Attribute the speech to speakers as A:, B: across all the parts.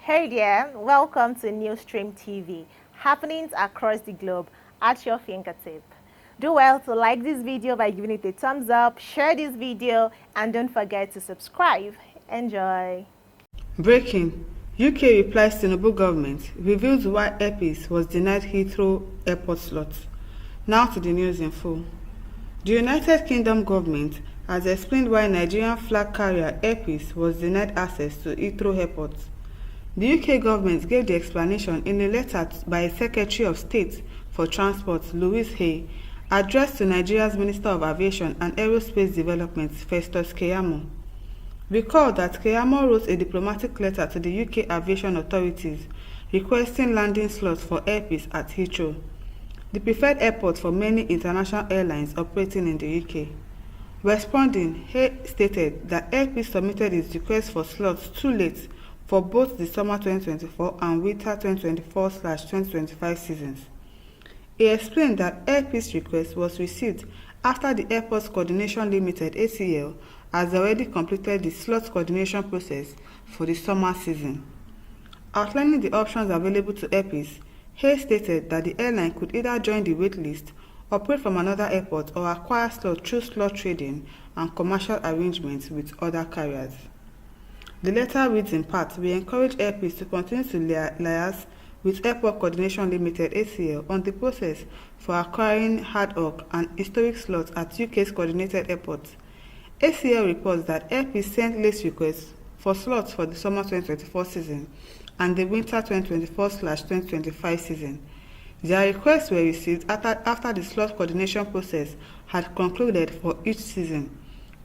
A: Hey there, welcome to Newsstream TV, happenings across the globe at your fingertip. Do well to like this video by giving it a thumbs up, share this video, and don't forget to subscribe. Enjoy.
B: Breaking: UK replies TINUBU government reveals why Replies was denied Heathrow airport slot. Now to the news in full. The United Kingdom government has explained why Nigerian flag carrier Replies was denied access to Heathrow airport. The UK government gave the explanation in a letter by Secretary of State for Transport Louise Hay, addressed to Nigeria's Minister of Aviation and Aerospace Development Festus Keyamo. Recall that Keyamo wrote a diplomatic letter to the UK aviation authorities requesting landing slots for Replies at Heathrow, the preferred airport for many international airlines operating in the UK. Responding, Hay stated that Replies submitted its request for slots too late for both the summer 2024 and winter 2024/2025 seasons. He explained that Replies' request was received after the Airports Coordination Limited (ACL) has already completed the slot coordination process for the summer season. Outlining the options available to Replies, Hay stated that the airline could either join the waitlist, operate from another airport, or acquire slots through slot trading and commercial arrangements with other carriers. The letter reads in part, "We encourage Replies to continue to liaise with Airport Coordination Limited (ACL) on the process for acquiring ad hoc and historic slots at UK's coordinated airports." ACL reports that Replies sent late requests for slots for the summer 2024 season and the winter 2024/2025 season. Their requests were received after the slot coordination process had concluded for each season.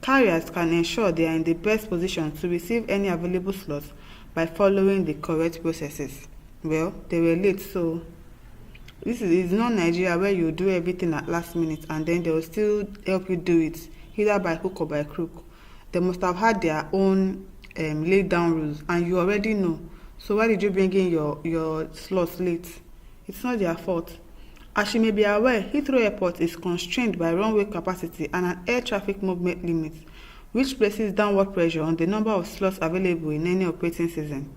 B: Carriers can ensure they are in the best position to receive any available slots by following the correct processes. Well, they were late, so this is not Nigeria where you do everything at last minute and then they will still help you do it, either by hook or by crook. They must have had their own laid down rules and you already know. So why did you bring in your slots late? It's not their fault. As you may be aware, Heathrow Airport is constrained by runway capacity and an air traffic movement limit, which places downward pressure on the number of slots available in any operating season.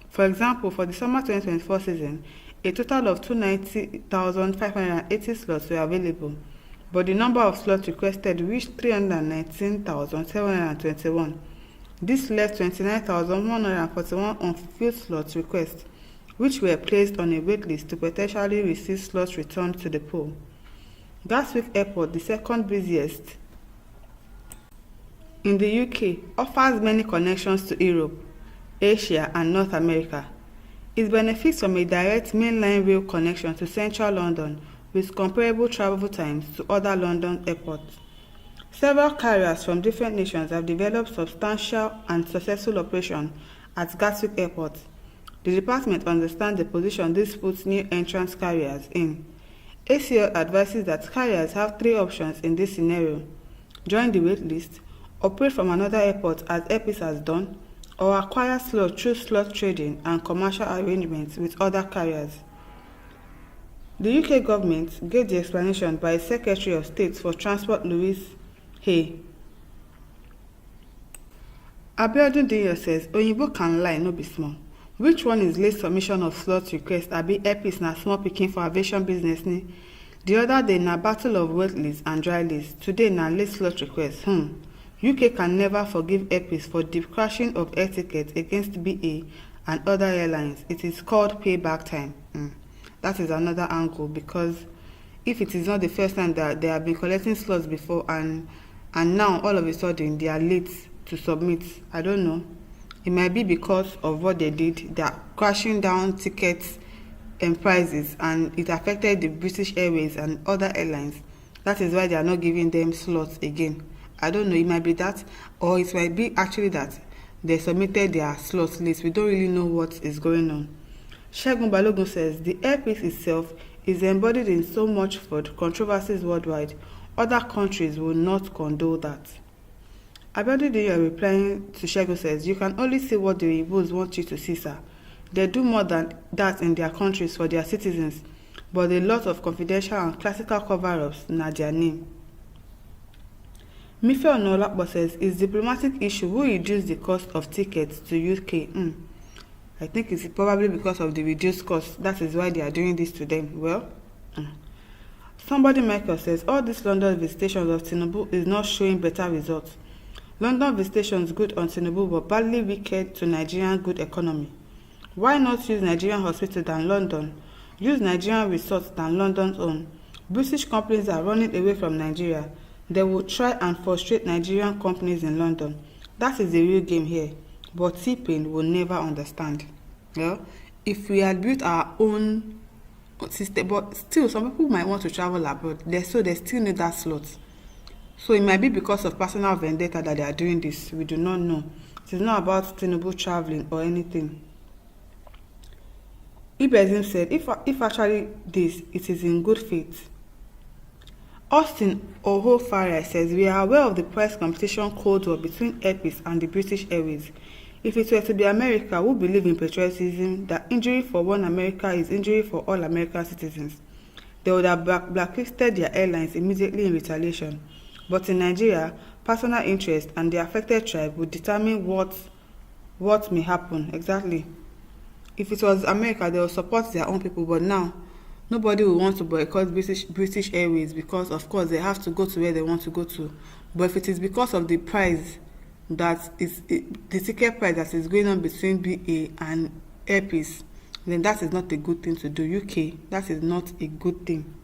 B: For example, for the summer 2024 season, a total of 290,580 slots were available, but the number of slots requested reached 319,721. This left 29,141 unfulfilled slots requests, which were placed on a waitlist to potentially receive slots returned to the pool. Gatwick Airport, the second busiest in the UK, offers many connections to Europe, Asia, and North America. It benefits from a direct mainline rail connection to central London with comparable travel times to other London airports. Several carriers from different nations have developed substantial and successful operations at Gatwick Airport. The department understands the position this puts new entrant carriers in. ACL advises that carriers have three options in this scenario: join the waitlist, operate from another airport as Replies has done, or acquire slots through slot trading and commercial arrangements with other carriers. The UK government gave the explanation by Secretary of State for Transport Louise Hay. Abiodun Diyo says, "Oyinbo can lie, no be small. Which one is late submission of slot request abi Replies na small pikin for aviation business ni? The other day na battle of wet list and dry list. Today na late slot request. UK can never forgive Replies for deep crashing of air tickets against BA and other airlines. It is called payback time." That is another angle, because if it is not the first time that they have been collecting slots before and now all of a sudden they are late to submit, I don't know. It might be because of what they did. They are crashing down tickets and prices, and it affected the British Airways and other airlines. That is why they are not giving them slots again. I don't know, it might be that, or it might be actually that they submitted their slots list. We don't really know what is going on. Segun Balogun says, "The Replies itself is embodied in so much fraud controversies worldwide. Other countries will not condone that." Abiodun Diyo replying to Segun says, "You can only see what the Igbos want you to see, sir. They do more than that in their countries for their citizens, but a lot of confidential and classical cover-ups na their name." Mife Onolapo says, "It's diplomatic issue who reduce the cost of tickets to UK. I think it's probably because of the reduced cost. That is why they are doing this to them. Well, somebody Michael says, all these London visitations of Tinubu is not showing better results. London visitations good on Tinubu but badly wicked to Nigerian good economy. Why not use Nigerian hospital than London? Use Nigerian resorts than London's own. British companies are running away from Nigeria. They will try and frustrate Nigerian companies in London. That is the real game here. But T-Pain will never understand. Well, if we had built our own system, but still some people might want to travel abroad, so they still need that slot. So it might be because of personal vendetta that they are doing this. We do not know. It is not about Tinubu traveling or anything. Ibezim said, if actually this, it is in good faith. Austin Oho-Farai says, we are aware of the price competition cold war between Airpeace and the British Airways. If it were to be America, who believe in patriotism, that injury for one America is injury for all American citizens, they would have blacklisted their airlines immediately in retaliation. But in Nigeria, personal interest and the affected tribe would determine what may happen. Exactly. If it was America, they will support their own people, but now nobody will want to boycott British Airways because, of course, they have to go to where they want to go to. But if it is because of the price the ticket price that is going on between BA and Airpeace, then that is not a good thing to do. UK, that is not a good thing.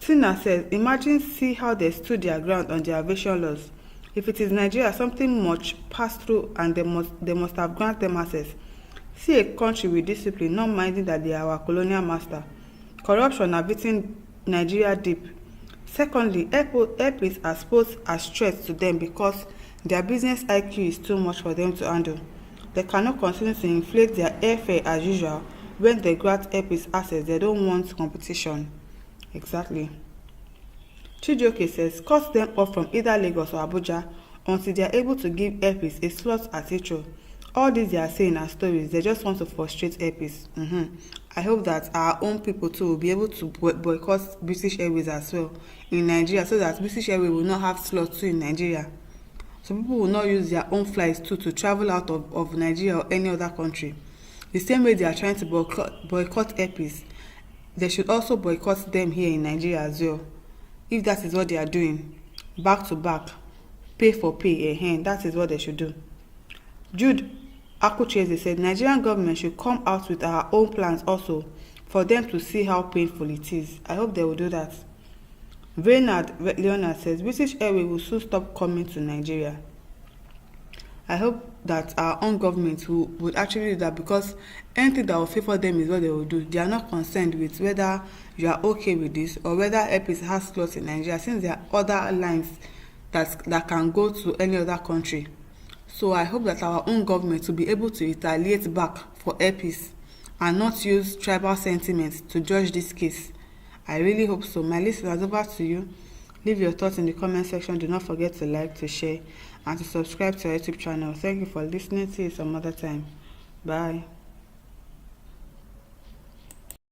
B: Tina says, imagine see how they stood their ground on their aviation laws. If it is Nigeria, something much passed through and they must have granted them access. See a country with discipline, not minding that they are our colonial master. Corruption are beating Nigeria deep. Secondly, Airpeace are posed as threats to them because their business IQ is too much for them to handle. They cannot continue to inflate their airfare as usual when they grant Airpeace access. They don't want competition. Exactly. Chijioke says, cut them off from either Lagos or Abuja until they are able to give Airpeace a slot at Heathrow. All these they are saying are stories. They just want to frustrate Airpeace. I hope that our own people too will be able to boycott British Airways as well in Nigeria, so that British Airways will not have slots too in Nigeria. So people will not use their own flights too to travel out of Nigeria or any other country. The same way they are trying to boycott Airpeace, they should also boycott them here in Nigeria as well. If that is what they are doing, back to back, pay for pay, that is what they should do. Jude Akucheze said, Nigerian government should come out with our own plans also for them to see how painful it is. I hope they will do that. Reynard Leonard says, British Airways will soon stop coming to Nigeria. I hope that our own government would actually do that, because anything that will favor them is what they will do. They are not concerned with whether you are okay with this or whether Airpeace has slots in Nigeria, since there are other lines that can go to any other country. So I hope that our own government will be able to retaliate back for Airpeace and not use tribal sentiments to judge this case. I really hope so. My listeners, over to you. Leave your thoughts in the comment section. Do not forget to like, to share, and to subscribe to our YouTube channel. Thank you for listening. See you some other time. Bye.